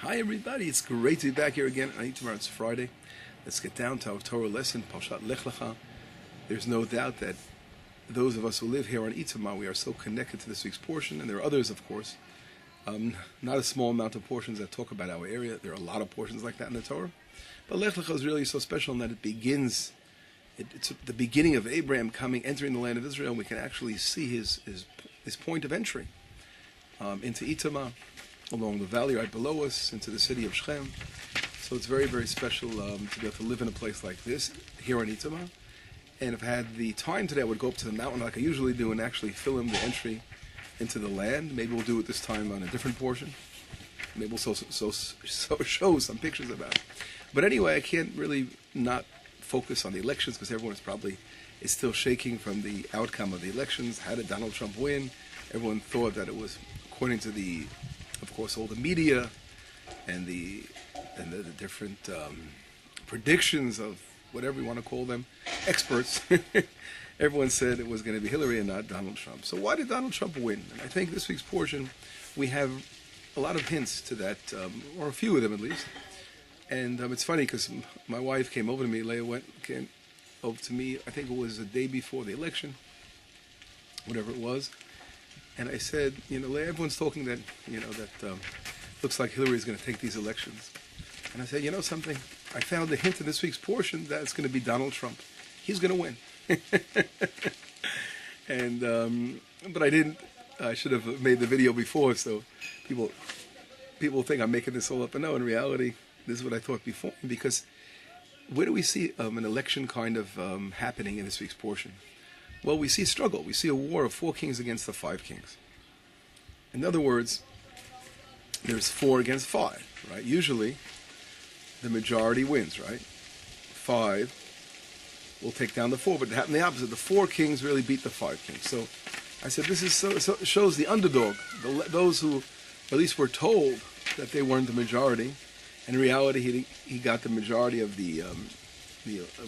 Hi everybody, it's great to be back here again. Tomorrow it's Friday. Let's get down to our Torah lesson, Parashat Lech. There's no doubt that those of us who live here on Itamar, we are so connected to this week's portion, and there are others, of course. Not a small amount of portions that talk about our area. There are a lot of portions like that in the Torah. But Lech is really so special in that it begins, it's the beginning of Abraham entering the land of Israel, and we can actually see his point of entry into Itamar, along the valley right below us, into the city of Shechem. So it's very, very special to be able to live in a place like this, here in Itamar. And if I had the time today, I would go up to the mountain like I usually do and actually film the entry into the land. Maybe we'll do it this time on a different portion. Maybe we'll show some pictures about it. But anyway, I can't really not focus on the elections because everyone is still shaking from the outcome of the elections. How did Donald Trump win? Everyone thought that it was according to of course, all the media and the different predictions of whatever you want to call them, experts. Everyone said it was going to be Hillary and not Donald Trump. So why did Donald Trump win? And I think this week's portion, we have a lot of hints to that, or a few of them at least. And it's funny because my wife came over to me, Leah came over to me, I think it was the day before the election, whatever it was. And I said, Leah, everyone's talking that, looks like Hillary is going to take these elections. And I said, something? I found a hint in this week's portion that it's going to be Donald Trump. He's going to win. And but I didn't. I should have made the video before, so people think I'm making this all up. And no, in reality, this is what I thought before. Because where do we see an election kind of happening in this week's portion? Well, we see struggle. We see a war of 4 kings against the 5 kings. In other words, there's 4 against 5, right? Usually, the majority wins, right? 5 will take down the 4, but it happened the opposite. The 4 kings really beat the 5 kings. So I said, this is so shows the underdog, those who at least were told that they weren't the majority. And in reality, he got the majority of the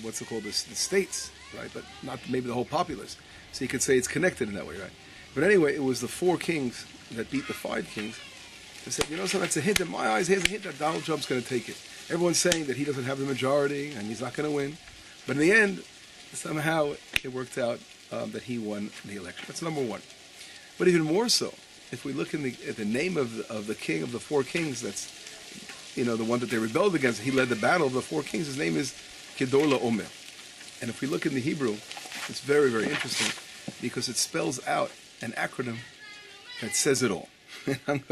what's it called, the states, right? But not maybe the whole populace. So you could say it's connected in that way, right? But anyway, it was the 4 kings that beat the 5 kings. They said, so that's a hint in my eyes. Here's a hint that Donald Trump's going to take it. Everyone's saying that he doesn't have the majority and he's not going to win. But in the end, somehow it worked out that he won the election. That's number 1. But even more so, if we look at the name of the king of the 4 kings, that's the one that they rebelled against, he led the battle of the 4 kings. His name is Kedor Laomer. And if we look in the Hebrew, it's very, very interesting because it spells out an acronym that says it all. And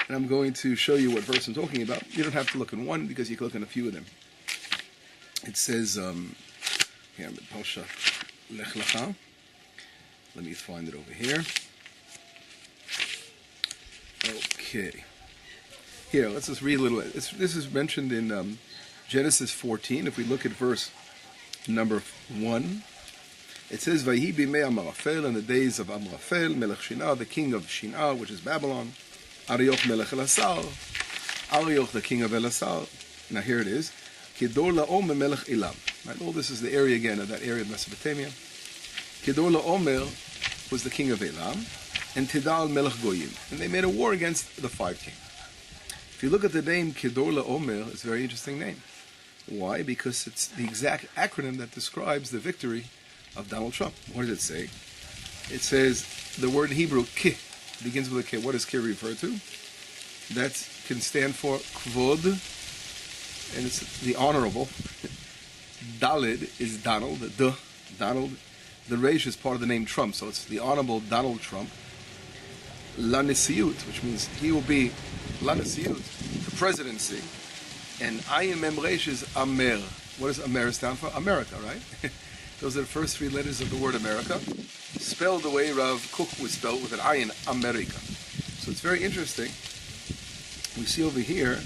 I'm going to show you what verse I'm talking about. You don't have to look in one because you can look in a few of them. It says, here, Parashat Lech. Let me find it over here. Okay. Here, let's just read a little bit. This is mentioned in Genesis 14. If we look at verse number 1, it says, Vayhi bimei Amraphel, in the days of Amraphel, Melech Shinar, the king of Shinar, which is Babylon, Arioch Melech Elasar, Arioch the king of Elasar. Now here it is, Kedor Laomer Melech Elam. Right? All this is the area again of that area of Mesopotamia. Kedor Laomer was the king of Elam, and Tidal Melech Goyim. And they made a war against the 5 kings. If you look at the name Kedor Laomer, it's a very interesting name. Why? Because it's the exact acronym that describes the victory of Donald Trump. What does it say? It says the word in Hebrew, ki, begins with a K. What does ki refer to? That can stand for kvod, and it's the honorable. Dalid is Donald, Donald. The Resh is part of the name Trump, so it's the honorable Donald Trump. La Nesiut, which means he will be La Nesiut, the presidency. And Ayin Mem Resh is Amer. What does Amer stand for? America, right? Those are the first 3 letters of the word America, spelled the way Rav Kook would spell with an Ayin, America. So it's very interesting. We see over here,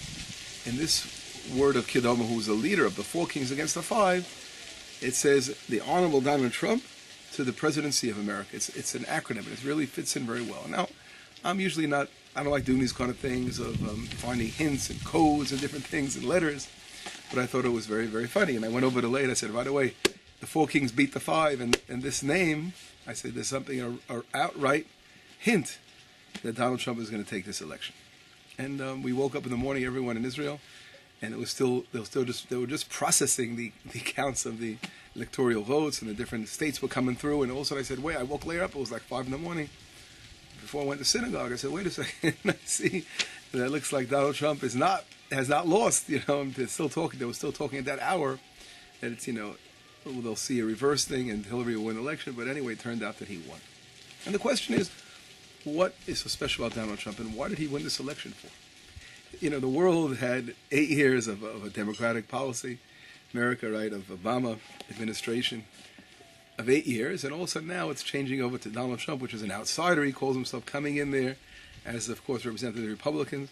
in this word of Kedoma, who's the leader of the 4 kings against the 5, it says the Honorable Donald Trump to the presidency of America. It's an acronym, and it really fits in very well. Now, I don't like doing these kind of things of finding hints and codes and different things and letters, but I thought it was very, very funny. And I went over to Lech and I said, right away, the 4 kings beat the 5, and this name, I said, there's something, an outright hint that Donald Trump is going to take this election. And we woke up in the morning, everyone in Israel, and they were just processing the counts of the electoral votes, and the different states were coming through. And all of a sudden I said, wait, I woke later up, it was like 5 in the morning. Before I went to synagogue, I said, wait a second, I see that it looks like Donald Trump has not lost, they're still talking, they were still talking at that hour, that it's, they'll see a reverse thing and Hillary will win the election, but anyway, it turned out that he won. And the question is, what is so special about Donald Trump, and why did he win this election for? The world had 8 years of a democratic policy, America, right, of Obama administration, of 8 years, and all of a sudden now it's changing over to Donald Trump, which is an outsider. He calls himself coming in there as, of course, representing the Republicans.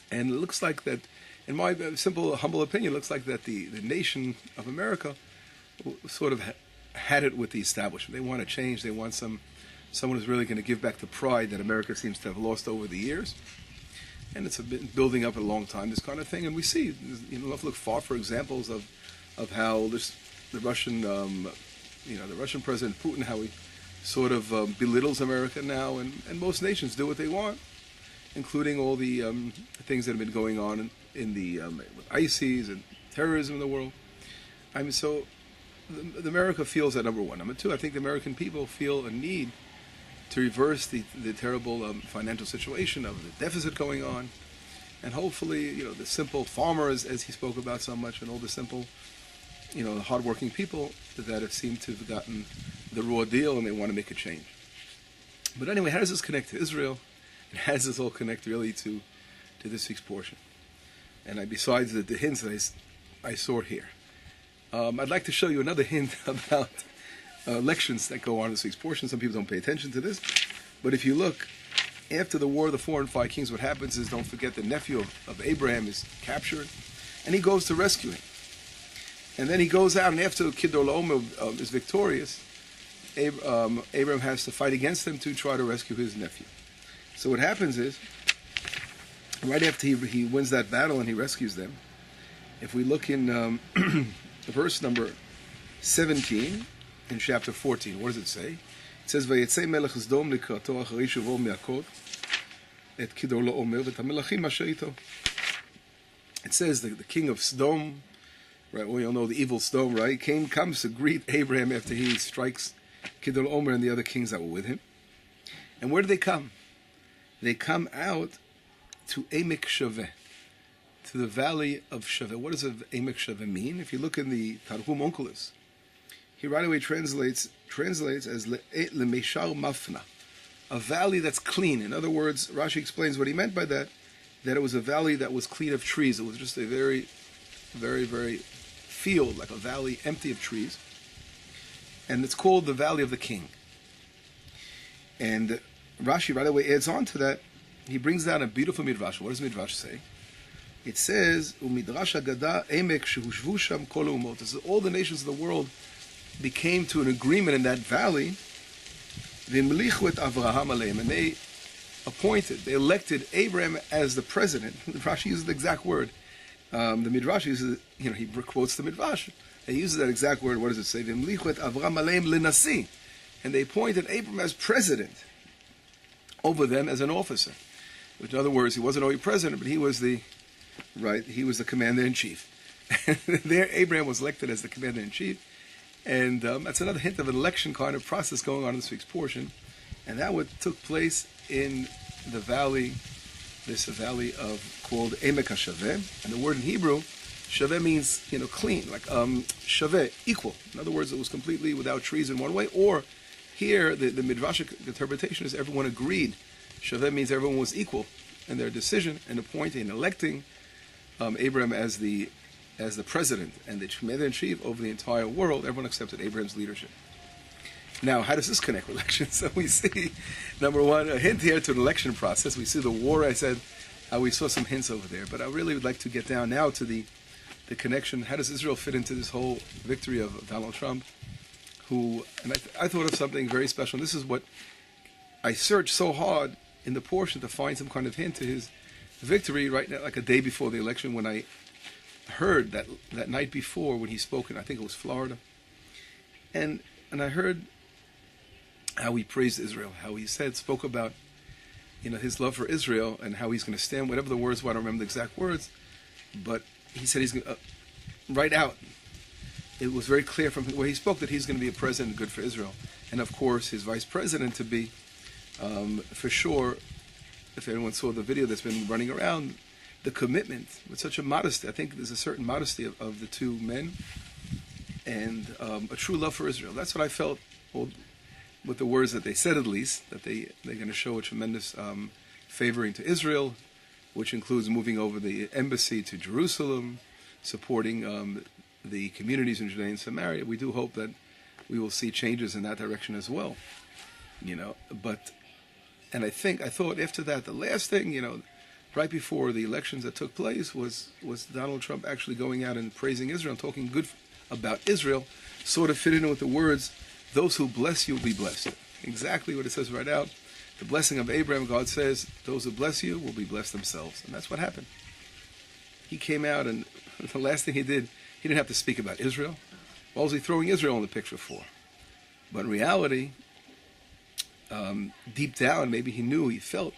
And it looks like that, in my simple, humble opinion, it looks like that the nation of America sort of had it with the establishment. They want to change. They want someone who's really going to give back the pride that America seems to have lost over the years. And it's been building up a long time, this kind of thing. And we see, you don't have to look far for examples of how the Russian President Putin, how he sort of belittles America now, and most nations do what they want, including all the things that have been going on in the with ISIS and terrorism in the world. So the America feels that, number one. Number two, I think the American people feel a need to reverse the terrible financial situation of the deficit going on, and hopefully, the simple farmers, as he spoke about so much, and all the simple, the hardworking people that have seemed to have gotten the raw deal and they want to make a change. But anyway, how does this connect to Israel? And how does this all connect really to this week's portion? And besides the hints that I saw here, I'd like to show you another hint about elections that go on in this week's portion. Some people don't pay attention to this, but if you look, after the War of the 4 and 5 Kings, what happens is, don't forget, the nephew of Abraham is captured, and he goes to rescue him. And then he goes out, and after Kedorlaomer is victorious, Abraham has to fight against him to try to rescue his nephew. So what happens is, right after he wins that battle and he rescues them, if we look in verse number 17 in chapter 14, what does it say? It says, "Vayetzei melech Sdom likrato acharei shuvo me'akot et Kedorlaomer v'et hamelachim asher ito." It says the king of Sdom, right? We all know the evil Sdom, right? Comes to greet Abraham after he strikes Kedorlaomer and the other kings that were with him. And where do they come? They come out to Emek Shaveh, to the valley of Shaveh. What does Emek Shaveh mean? If you look in the Targum Onkelos, he right away translates as Lemeshar Mafna, a valley that's clean. In other words, Rashi explains what he meant by that it was a valley that was clean of trees. It was just a very, very, very field, like a valley empty of trees. And it's called the Valley of the King. And Rashi right away adds on to that. He brings down a beautiful midrash. What does midrash say? It says, "Umidrash Agada Emek shehushvu sham kol umot." It says all the nations of the world became to an agreement in that valley. V'imlichu et Avraham aleim, and they elected Abraham as the president. Rashi uses the exact word. The midrash uses, he quotes the midrash. He uses that exact word. What does it say? V'imlichu et Avraham aleim linasi, and they appointed Abraham as president over them as an officer. Which, in other words, he wasn't only president, but he was the commander-in-chief. There, Abraham was elected as the commander-in-chief, and that's another hint of an election kind of process going on in this week's portion. And that took place in the valley, this valley called Emek HaShaveh, and the word in Hebrew, Shaveh means, clean, like Shaveh, equal. In other words, it was completely without trees in one way, or here, the midrashic interpretation is everyone agreed. Shaveh means everyone was equal in their decision and appointing and electing Abraham as the president and the commander-in-chief over the entire world. Everyone accepted Abraham's leadership. Now, how does this connect with elections? So we see, number one, a hint here to an election process. We see the war, I said, we saw some hints over there. But I really would like to get down now to the connection. How does Israel fit into this whole victory of Donald Trump? And I thought of something very special. And this is what I searched so hard in the portion to find some kind of hint to his victory right now, like a day before the election, when I heard that night before when he spoke in, I think it was Florida, and I heard how he praised Israel, how he spoke about, his love for Israel and how he's going to stand, whatever the words were, I don't remember the exact words, but he said he's going to, right out, it was very clear from where he spoke that he's going to be a president good for Israel. And of course, his vice president to be, for sure, if anyone saw the video that's been running around, the commitment with such a modesty. I think there's a certain modesty of the two men and a true love for Israel. That's what I felt, well, with the words that they said at least, that they're going to show a tremendous favoring to Israel, which includes moving over the embassy to Jerusalem, supporting the communities in Judea and Samaria. We do hope that we will see changes in that direction as well. But, and I thought after that, the last thing, right before the elections that took place was Donald Trump actually going out and praising Israel and talking good about Israel, sort of fit in with the words, those who bless you will be blessed. Exactly what it says right out. The blessing of Abraham, God says, those who bless you will be blessed themselves. And that's what happened. He came out and the last thing he did, he didn't have to speak about Israel. What was he throwing Israel in the picture for? But in reality, deep down, maybe he felt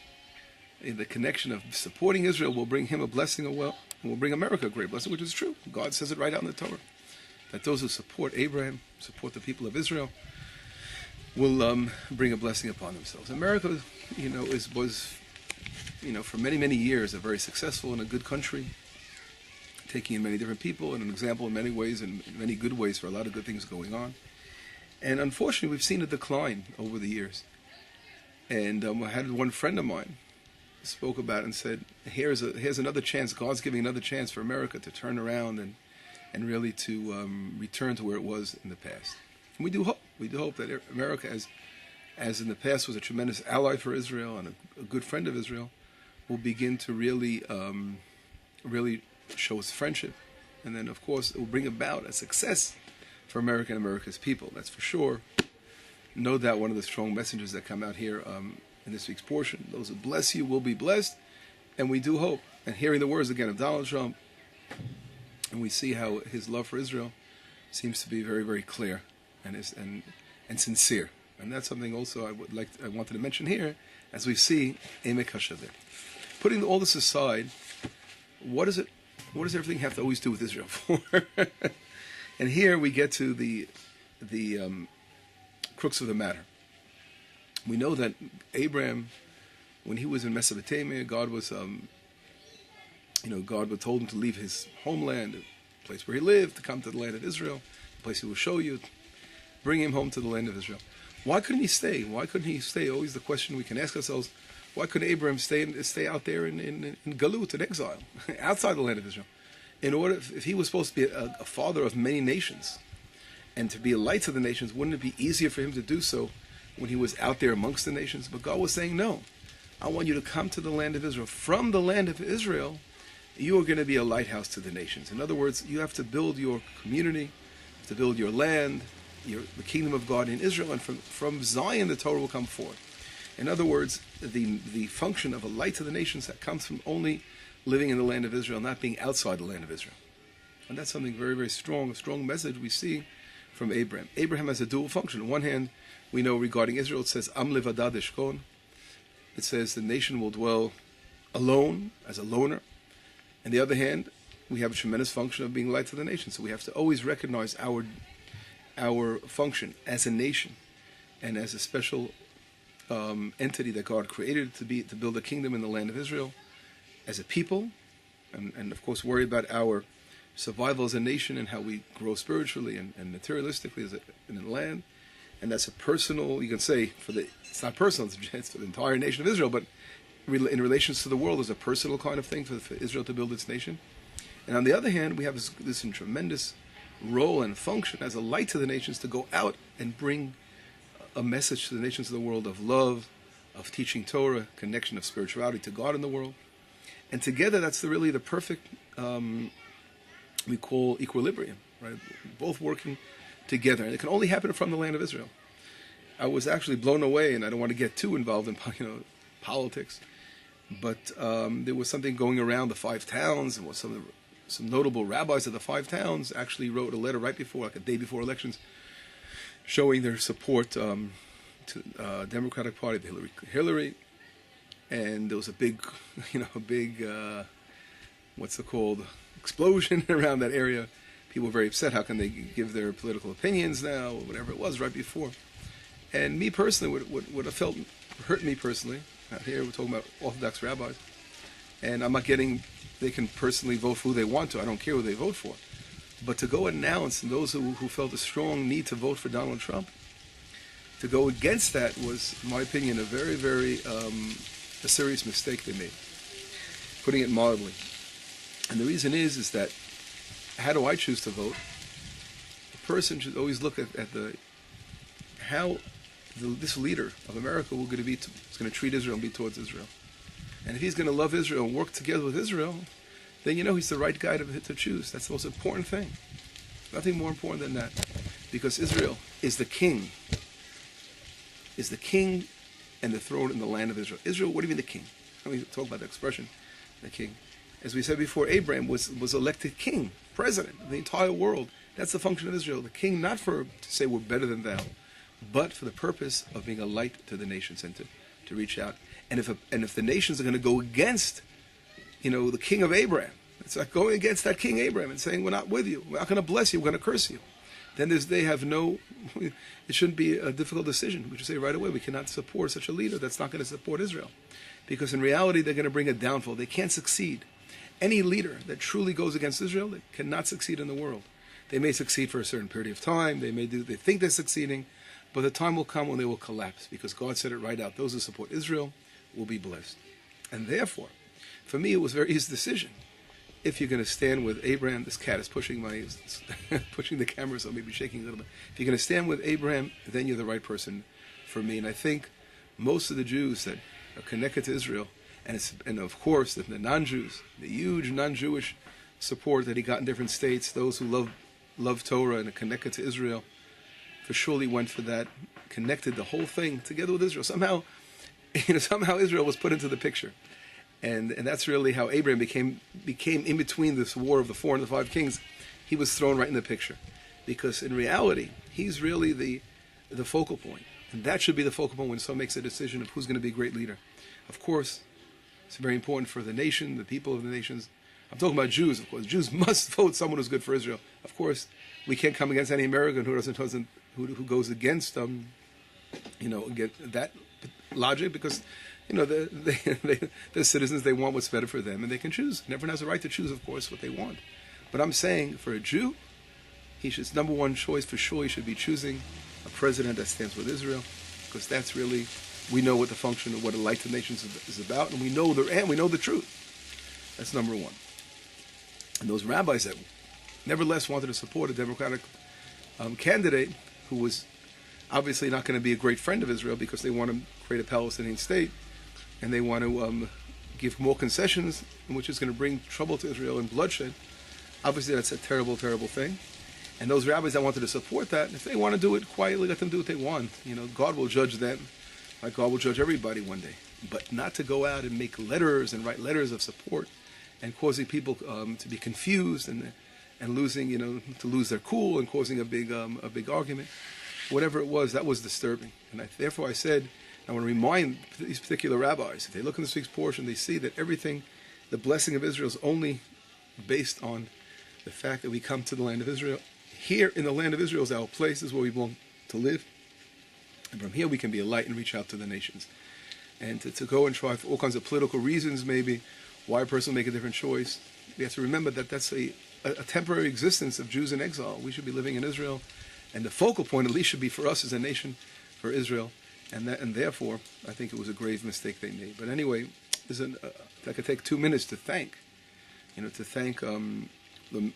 the connection of supporting Israel will bring him a blessing, will bring America a great blessing, which is true. God says it right out in the Torah, that those who support Abraham, support the people of Israel, will bring a blessing upon themselves. America, was for many, many years a very successful and a good country, taking in many different people and an example in many ways and in many good ways for a lot of good things going on. And unfortunately, we've seen a decline over the years. And I had one friend of mine spoke about it and said, here's another chance. God's giving another chance for America to turn around and really to return to where it was in the past. And we do hope that America, as in the past was a tremendous ally for Israel and a good friend of Israel, will begin to really show its friendship. And then, of course, it will bring about a success for America and America's people. That's for sure. No doubt one of the strong messages that come out here in this week's portion. Those who bless you will be blessed. And we do hope. And hearing the words again of Donald Trump, and we see how his love for Israel seems to be very, very clear and sincere. And that's something also I wanted to mention here, as we see Emek HaShaveh. Putting all this aside, what does everything have to always do with Israel for? And here we get to the crux of the matter. We know that Abraham, when he was in Mesopotamia, God told him to leave his homeland, the place where he lived, to come to the land of Israel, the place he will show you, bring him home to the land of Israel. Why couldn't he stay? Always the question we can ask ourselves, why couldn't Abraham stay out there in Galut, in exile, outside the land of Israel? If he was supposed to be a father of many nations, and to be a light to the nations, wouldn't it be easier for him to do so when he was out there amongst the nations? But God was saying, no, I want you to come to the land of Israel. From the land of Israel, you are going to be a lighthouse to the nations. In other words, you have to build your community, you have to build your land, the kingdom of God in Israel, and from Zion the Torah will come forth. In other words, the function of a light to the nations that comes from only living in the land of Israel, not being outside the land of Israel. And that's something very, very strong, a strong message we see from Abraham. Abraham has a dual function. On one hand, we know regarding Israel, it says, Am levadad eshkon. It says the nation will dwell alone, as a loner. On the other hand, we have a tremendous function of being light to the nation. So we have to always recognize our function as a nation and as a special entity that God created to build a kingdom in the land of Israel, as a people, and of course worry about our survival as a nation and how we grow spiritually and materialistically in the land. And that's a personal, you can say, it's not personal, it's for the entire nation of Israel, but in relations to the world, there's a personal kind of thing for Israel to build its nation. And on the other hand, we have this tremendous role and function as a light to the nations to go out and bring a message to the nations of the world of love, of teaching Torah, connection of spirituality to God in the world. And together, that's really the perfect, we call equilibrium, right? Both working together. And it can only happen from the land of Israel. I was actually blown away, and I don't want to get too involved in politics, but there was something going around the 5 towns, and some notable rabbis of the 5 towns actually wrote a letter right before, like a day before elections, showing their support to Democratic Party, Hillary, and there was a big, what's it called, explosion around that area. People were very upset. How can they give their political opinions now, or whatever it was right before? And me personally, would have felt hurt me personally. Out here, we're talking about Orthodox rabbis, and I'm not getting. They can personally vote for who they want to. I don't care who they vote for. But to go and announce, and those who felt a strong need to vote for Donald Trump, to go against that was, in my opinion, a very, very a serious mistake they made, putting it mildly. And the reason is that how do I choose to vote? A person should always look at how this leader of America is going to treat Israel and be towards Israel. And if he's going to love Israel and work together with Israel, then he's the right guy to choose. That's the most important thing. Nothing more important than that. Because Israel is the king. Is the king and the throne in the land of Israel. Israel, what do you mean the king? Let me talk about the expression, the king. As we said before, Abraham was elected king, president of the entire world. That's the function of Israel. The king, not to say we're better than thou, but for the purpose of being a light to the nations and to reach out. And if the nations are going to go against, the king of Abraham, it's like going against that king Abraham and saying, we're not with you, we're not going to bless you, we're going to curse you. Then they have it shouldn't be a difficult decision. We should say right away, we cannot support such a leader that's not going to support Israel. Because in reality, they're going to bring a downfall. They can't succeed. Any leader that truly goes against Israel, they cannot succeed in the world. They may succeed for a certain period of time. They think they're succeeding, but the time will come when they will collapse, because God said it right out. Those who support Israel will be blessed. And therefore, for me, it was a very easy decision. If you're going to stand with Abraham, this cat is pushing pushing the camera, so maybe shaking a little bit. If you're going to stand with Abraham, then you're the right person for me. And I think most of the Jews that are connected to Israel, and of course the non-Jews, the huge non-Jewish support that he got in different states, those who love Torah and are connected to Israel, for surely went for that, connected the whole thing together with Israel. Somehow Israel was put into the picture. And that's really how Abraham became in between this war of the 4 and the 5 kings. He was thrown right in the picture, because in reality he's really the focal point, and that should be the focal point when someone makes a decision of who's going to be a great leader. Of course, it's very important for the nation, the people of the nations. I'm talking about Jews, of course. Jews must vote someone who's good for Israel. Of course, we can't come against any American who goes against against that logic, because the citizens, they want what's better for them, and they can choose. And everyone has a right to choose, of course, what they want. But I'm saying, for a Jew, his number one choice for sure, he should be choosing a president that stands with Israel, because that's really, we know what the function of what a light to nations is about, and we know the truth. That's number one. And those rabbis that nevertheless wanted to support a Democratic candidate who was obviously not going to be a great friend of Israel, because they want to create a Palestinian state, and they want to give more concessions, which is going to bring trouble to Israel and bloodshed. Obviously, that's a terrible, terrible thing. And those rabbis that wanted to support that, if they want to do it quietly, let them do what they want. God will judge them, like God will judge everybody one day. But not to go out and make letters and write letters of support and causing people to be confused and losing, to lose their cool and causing a big argument. Whatever it was, that was disturbing. And therefore I said, I want to remind these particular rabbis, if they look in this week's portion, they see that everything, the blessing of Israel is only based on the fact that we come to the land of Israel. Here in the land of Israel is our place, is where we want to live. And from here we can be a light and reach out to the nations. And to go and try for all kinds of political reasons, maybe, why a person will make a different choice. We have to remember that that's a temporary existence of Jews in exile. We should be living in Israel. And the focal point, at least, should be for us as a nation, for Israel. And therefore, I think it was a grave mistake they made. But anyway, I could take 2 minutes to thank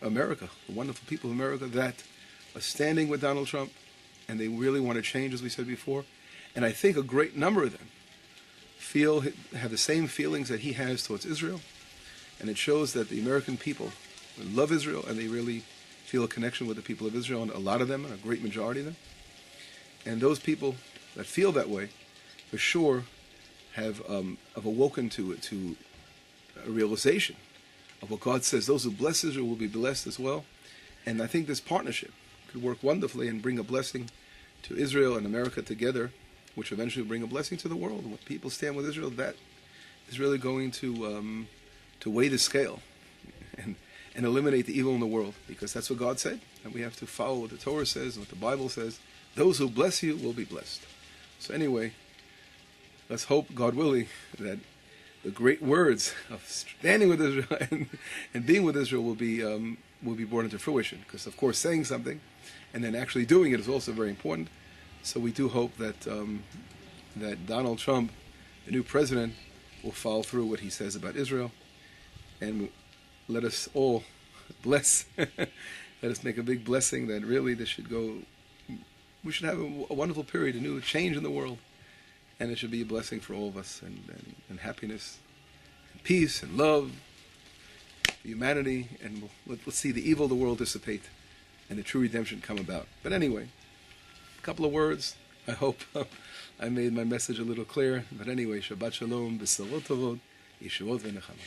America, the wonderful people of America that are standing with Donald Trump, and they really want to change, as we said before. And I think a great number of them have the same feelings that he has towards Israel. And it shows that the American people love Israel, and they really feel a connection with the people of Israel, and a lot of them, and a great majority of them. And those people that feel that way, for sure, have awoken to a realization of what God says. Those who bless Israel will be blessed as well. And I think this partnership could work wonderfully and bring a blessing to Israel and America together, which eventually will bring a blessing to the world. When people stand with Israel, that is really going to weigh the scale and eliminate the evil in the world, because that's what God said, and we have to follow what the Torah says and what the Bible says. Those who bless you will be blessed. So anyway, let's hope, God willing, that the great words of standing with Israel and being with Israel will be brought into fruition. Because of course, saying something and then actually doing it is also very important. So we do hope that that Donald Trump, the new president, will follow through what he says about Israel, and let us all bless. Let us make a big blessing that really this should go. We should have a wonderful period, a new change in the world. And it should be a blessing for all of us, and happiness, and peace, and love, humanity, and let's see the evil of the world dissipate, and the true redemption come about. But anyway, a couple of words. I hope I made my message a little clear. But anyway, Shabbat Shalom, B'Sorot Tovot, Yeshuot V'Nechama.